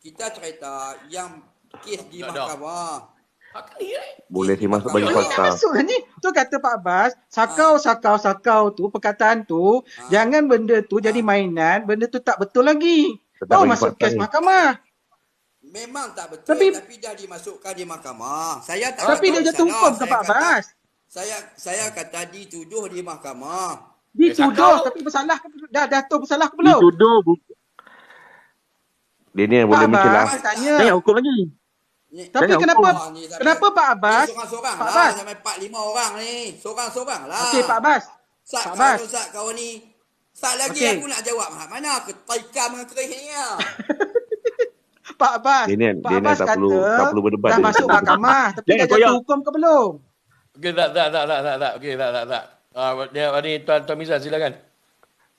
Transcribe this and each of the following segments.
kita cerita yang kes di mahkamah. Boleh Kes di sih masuk bagi mahkamah. fakta. Masuk lah ni. Tu kata Pak Abbas, sakau tu, perkataan tu, jangan benda tu jadi mainan, benda tu tak betul lagi. Tetap Baru bagi masuk fakta kes ni. mahkamah. Memang tak betul tapi dah dimasukkan di mahkamah. Saya tak Tapi kata dia jatuh bersalah. hukum ke Saya Pak kata Abbas? saya kata dituduh di mahkamah. Dituduh, tapi bersalah ke, dah jatuh bersalah ke belum? Dituduh. Dia ni yang Pak boleh mencelah. Abbas, saya tanya. Jangan hukum lagi. Tapi Jangan kenapa hukum. kenapa Pak Abbas? Ni sorang-sorang Pak lah. Abbas. Sampai 4-5 orang ni. Sorang-sorang lah. Okey Pak Abbas. Sat Pak Abbas. kalau Sat kau ni. Sat lagi Okey. aku nak jawab. Mana ketaikam dengan kerih ni ya. Pak Abbas. Dia ni Pak Abbas tak kata perlu berdebat. dah dia. masuk mahkamah tapi Jangan dah jatuh koyak. hukum ke belum? Okey, tak. Okey, tak. Dia ni Tuan Mizan silakan.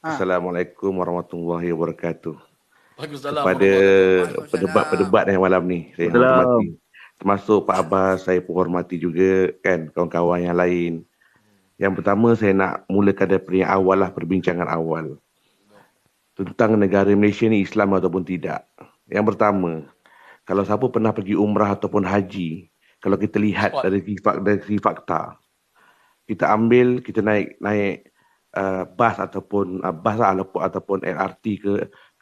Assalamualaikum warahmatullahi wabarakatuh. Waalaikumsalam. Kepada Waalaikumsalam. pendebat-pendebat yang malam ni, saya Salam. hormati. Termasuk Pak Abbas, saya pun hormati juga kan kawan-kawan yang lain. Yang pertama saya nak mulakan daripada yang awal lah, perbincangan awal. Tentang negara Malaysia ni Islam ataupun tidak. Yang pertama, kalau siapa pernah pergi umrah ataupun haji, kalau kita lihat dari segi fakta, kita ambil, kita naik bas ataupun ataupun LRT ke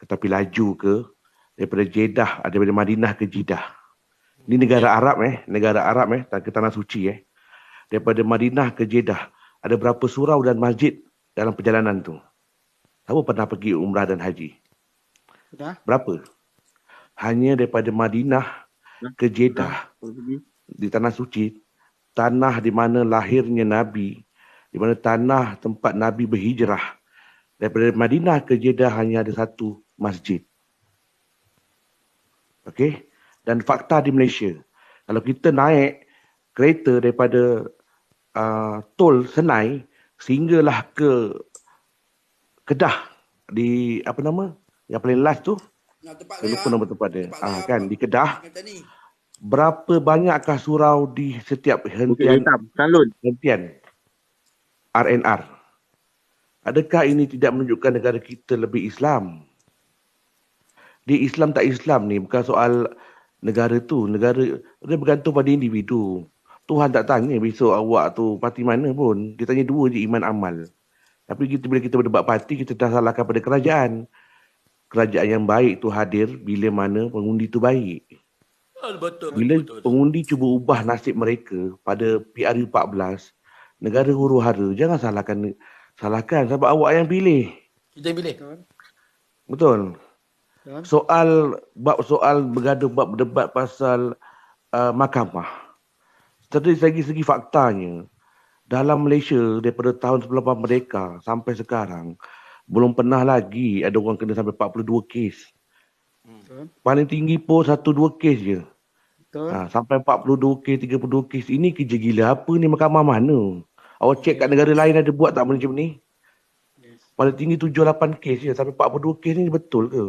tapi laju ke daripada Jeddah, daripada Madinah ke Jeddah. Ini negara Arab ke tanah suci Daripada Madinah ke Jeddah ada berapa surau dan masjid dalam perjalanan tu? Siapa pernah pergi umrah dan haji? Sudah. Berapa? Hanya daripada Madinah ke Jeddah di tanah suci, tanah di mana lahirnya Nabi, di mana tanah tempat Nabi berhijrah. Daripada Madinah ke Jeddah hanya ada satu masjid. Okey? Dan fakta di Malaysia, kalau kita naik kereta daripada tol Senai sehinggalah ke Kedah di apa nama? Yang paling last tu. Tempat Saya lupa nama tempat dia. kan Di Kedah. kata ni. Berapa banyakkah surau di setiap Bukit Hitam, Sanlun. hentian RNR? Adakah ini tidak menunjukkan negara kita lebih Islam? Di Islam tak Islam ni bukan soal negara tu. Negara dia bergantung pada individu. Tuhan tak tanya besok awak tu parti mana pun. Dia tanya dua je, iman amal. Tapi bila kita berdebat parti, kita dah salahkan pada kerajaan. Kerajaan yang baik tu hadir bila mana pengundi tu baik. Betul. Bila pengundi cuba ubah nasib mereka pada PRU 14, negara huru-hara, jangan salahkan sebab awak yang pilih. Kita yang pilih. Betul. Soal bergaduh bab berdebat pasal mahkamah. Dari segi faktanya, dalam Malaysia daripada tahun sebelum merdeka sampai sekarang, belum pernah lagi ada orang kena sampai 42 kes. Paling tinggi pun 1-2 kes je. Sampai 42 kes, 32 kes. Ini kerja gila apa ni, mahkamah mana? Awak cek kat negara lain ada buat tak macam ni? Paling tinggi 7-8 kes je. Sampai 42 kes ni betul ke?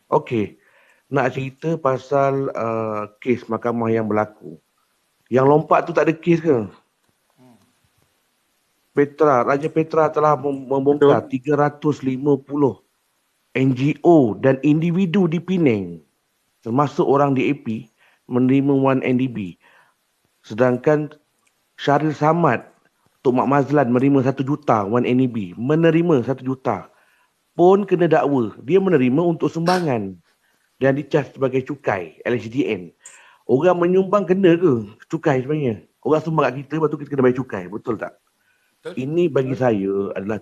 Okey. Nak cerita pasal kes mahkamah yang berlaku. Yang lompat tu tak ada kes ke? Raja Petra telah membongkar 350 NGO dan individu di Penang, termasuk orang di AP, menerima 1 NDB. Sedangkan Syaril Samad, Tok Mak Mazlan menerima 1 juta 1 NDB. Menerima 1 juta. Pun kena dakwa. Dia menerima untuk sumbangan. Dan dicas sebagai cukai, LHDN. Orang menyumbang kena ke cukai sebenarnya? Orang sumbang kat kita, lepas tu kita kena bayar cukai. Betul tak? Ini bagi saya adalah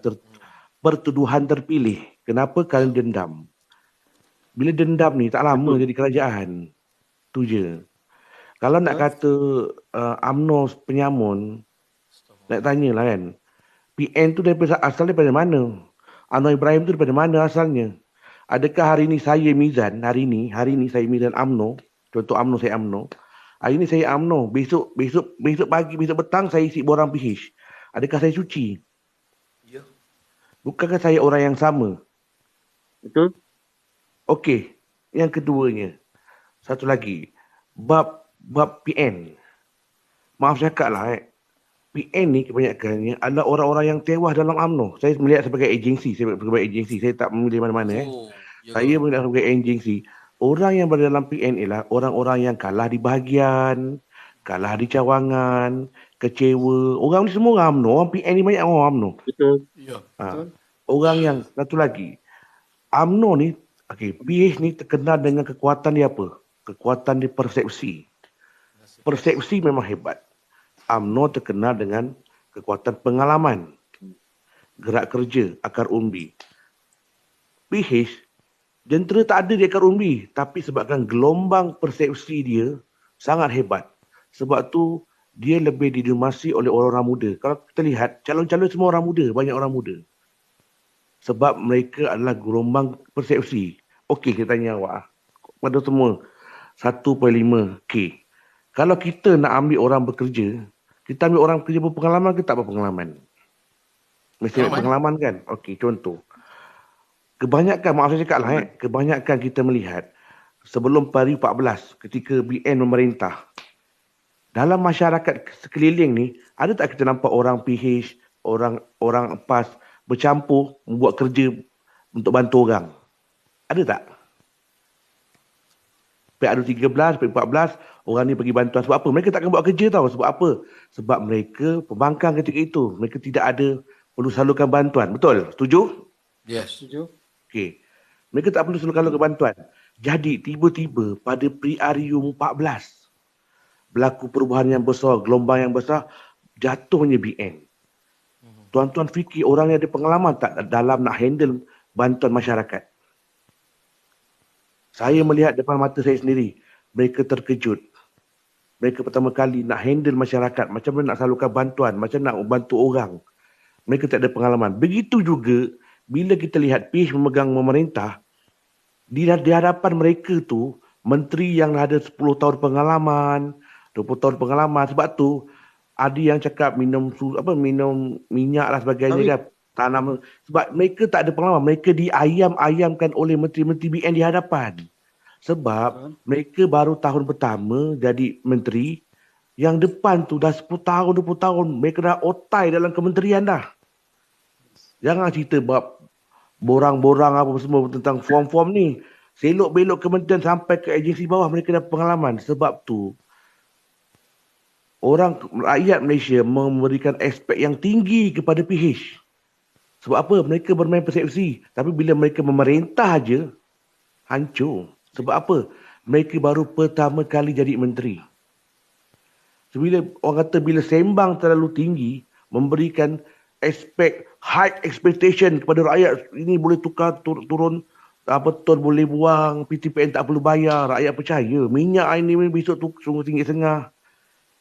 pertuduhan terpilih. Kenapa? Kerana dendam. Bila dendam ni tak lama jadi kerajaan. Tu je. Kalau nak kata UMNO penyamun, nak tanyalah kan. PN tu asal daripada mana? Anwar Ibrahim tu daripada mana asalnya? Adakah hari ni saya Mizan, hari ni saya Mizan UMNO, contoh UMNO saya UMNO. Hari ni saya UMNO, besok pagi, besok petang saya isi borang PH. Adakah saya suci? Ya. Bukankah saya orang yang sama? Betul. Okey. Yang keduanya. Satu lagi. Bab PN. Maaf cakap lah PN ni kebanyakannya adalah orang-orang yang tewas dalam UMNO. Saya melihat sebagai agensi. Saya tak memilih mana-mana. Saya melihat sebagai agensi. orang yang berada dalam PN ialah orang-orang yang kalah di bahagian, kalah di cawangan, kecewa. Orang ni semua orang UMNO. Orang PN ni banyak orang UMNO. Betul. Ya. Ha. Orang yang, satu lagi, UMNO ni, PH ni terkenal dengan kekuatan dia apa? Kekuatan dia persepsi. Persepsi memang hebat. UMNO terkenal dengan kekuatan pengalaman. Gerak kerja, akar umbi. PH, jentera tak ada di akar umbi. Tapi sebabkan gelombang persepsi dia sangat hebat. Sebab tu, dia lebih didemasi oleh orang-orang muda. Kalau kita lihat, calon-calon semua orang muda, banyak orang muda. Sebab mereka adalah gelombang persepsi. Okey, kita tanya awak. Pada semua, 1.5K. Kalau kita nak ambil orang bekerja, kita ambil orang bekerja berpengalaman ke tak berpengalaman? Mesti ada pengalaman kan? Okey, contoh. Kebanyakan, maaf saya cakap lah kebanyakan kita melihat sebelum 2014 ketika BN memerintah, dalam masyarakat sekeliling ni, ada tak kita nampak orang PH, orang PAS bercampur membuat kerja untuk bantu orang? Ada tak? PAD13, PAD14, orang ni pergi bantuan. Sebab apa? Mereka takkan buat kerja tau. Sebab apa? Sebab mereka pembangkang ketika itu. Mereka tidak ada perlu salurkan bantuan. Betul? Setuju? Yes. Setuju? Okey. Mereka tak perlu salurkan bantuan. Jadi tiba-tiba pada PRU 14 berlaku perubahan yang besar, gelombang yang besar, jatuhnya BN. Tuan-tuan fikir orang yang ada pengalaman tak dalam nak handle bantuan masyarakat? Saya melihat depan mata saya sendiri, mereka terkejut. Mereka pertama kali nak handle masyarakat, macam mana nak salurkan bantuan, macam nak bantu orang. Mereka tak ada pengalaman. Begitu juga bila kita lihat PH memegang memerintah, di hadapan mereka tu, menteri yang ada 10 tahun pengalaman, 20 tahun pengalaman. Sebab tu, ada yang cakap minum minyak lah sebagainya kan. Tanam. Sebab mereka tak ada pengalaman. Mereka diayam-ayamkan oleh menteri-menteri BN di hadapan. Sebab mereka baru tahun pertama jadi menteri. Yang depan tu dah 10 tahun, 20 tahun. Mereka dah otai dalam kementerian dah. Jangan cerita bab borang-borang apa semua tentang form-form ni. Selok-belok kementerian sampai ke agensi bawah mereka dah pengalaman. Sebab tu, rakyat Malaysia memberikan aspek yang tinggi kepada PH. Sebab apa? Mereka bermain persepsi. Tapi bila mereka memerintah aja, hancur. Sebab apa? Mereka baru pertama kali jadi menteri. Orang kata bila sembang terlalu tinggi, memberikan aspek high expectation kepada rakyat, ini boleh tukar turun, tol boleh buang, PTPN tak perlu bayar, rakyat percaya. Minyak ini besok tu RM1.5.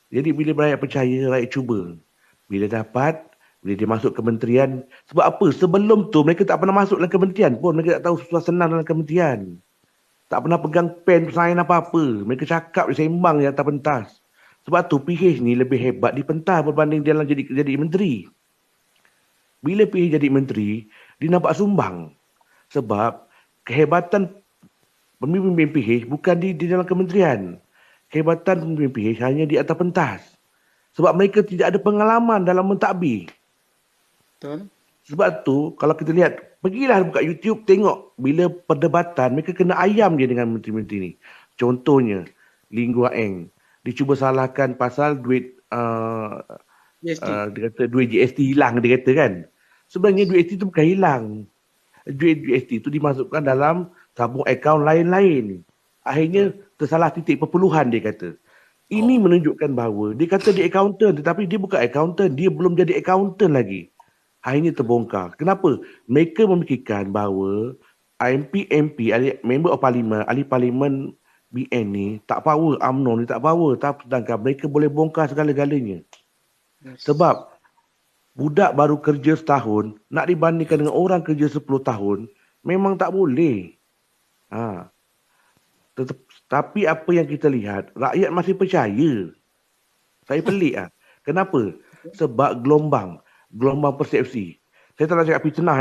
Jadi bila rakyat percaya, rakyat cuba. Bila dapat, bila dia masuk kementerian. Sebab apa? Sebelum tu mereka tak pernah masuk dalam kementerian pun. Mereka tak tahu suasana dalam kementerian. Tak pernah pegang pen, sign apa-apa. Mereka cakap, sembang di atas pentas. Sebab tu PH ni lebih hebat di pentas berbanding dia jadi menteri. Bila PH jadi menteri, dia nampak sumbang. Sebab kehebatan pemimpin PH bukan di dalam kementerian. Kehebatan pemimpin PH hanya di atas pentas. Sebab mereka tidak ada pengalaman dalam mentadbir. Betul. Sebab tu, kalau kita lihat, pergilah buka YouTube, tengok bila perdebatan, mereka kena ayam dia dengan menteri-menteri ni. Contohnya, Lee Guan Eng. Dia cuba salahkan pasal duit, GST. dia kata duit GST hilang, dia kata kan. Sebenarnya duit GST tu bukan hilang. Duit GST tu dimasukkan dalam tabung akaun lain-lain. Akhirnya tersalah titik perpuluhan, dia kata. Ini menunjukkan bahawa dia kata dia accountant, tetapi dia bukan accountant. Dia belum jadi accountant lagi. Akhirnya terbongkar. Kenapa? Mereka memikirkan bahawa MP, Member of Parliament, ahli Parlimen BN ni tak power, UMNO ni tak power. Sedangkan mereka boleh bongkar segala-galanya. Sebab budak baru kerja setahun, nak dibandingkan dengan orang kerja 10 tahun, memang tak boleh. Tapi apa yang kita lihat, rakyat masih percaya. Saya pelik lah. Kenapa? Sebab gelombang persepsi. Saya tak nak cakap fitnah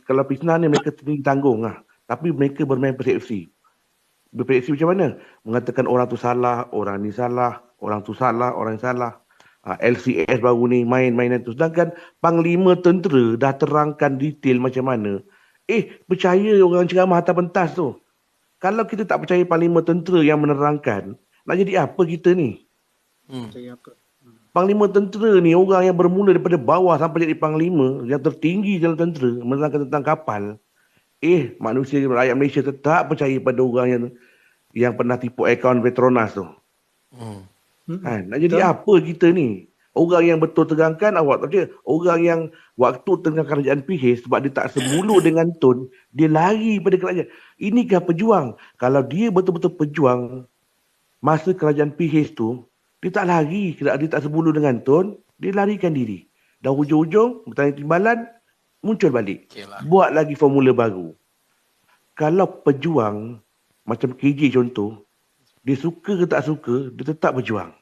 kalau fitnah ni mereka sendiri tanggung lah. Tapi mereka bermain persepsi. Berpersepsi macam mana? Mengatakan orang tu salah, orang ni salah, orang tu salah, orang ni salah. LCS baru ni main-mainan tu. Sedangkan Panglima Tentera dah terangkan detail macam mana. Percaya orang ceramah atas pentas tu. Kalau kita tak percaya panglima tentera yang menerangkan, nak jadi apa kita ni? Percaya apa? Panglima tentera ni orang yang bermula daripada bawah sampai jadi panglima yang tertinggi dalam tentera menerangkan tentang kapal. Manusia rakyat Malaysia tetap percaya pada orang yang pernah tipu akaun Petronas tu. Nak jadi apa kita ni? Orang yang betul terangkan awak tak percaya. Orang yang waktu tengah kerajaan PH sebab dia tak semulu dengan Tun, dia lari pada kerajaan. Inikah pejuang? Kalau dia betul-betul pejuang masa kerajaan PH tu, dia tak lari, dia tak semulu dengan Tun, dia larikan diri. Dan hujung-hujung bertanya timbalan, muncul balik. Buat lagi formula baru. Kalau pejuang macam KJ contoh, dia suka ke tak suka, dia tetap berjuang.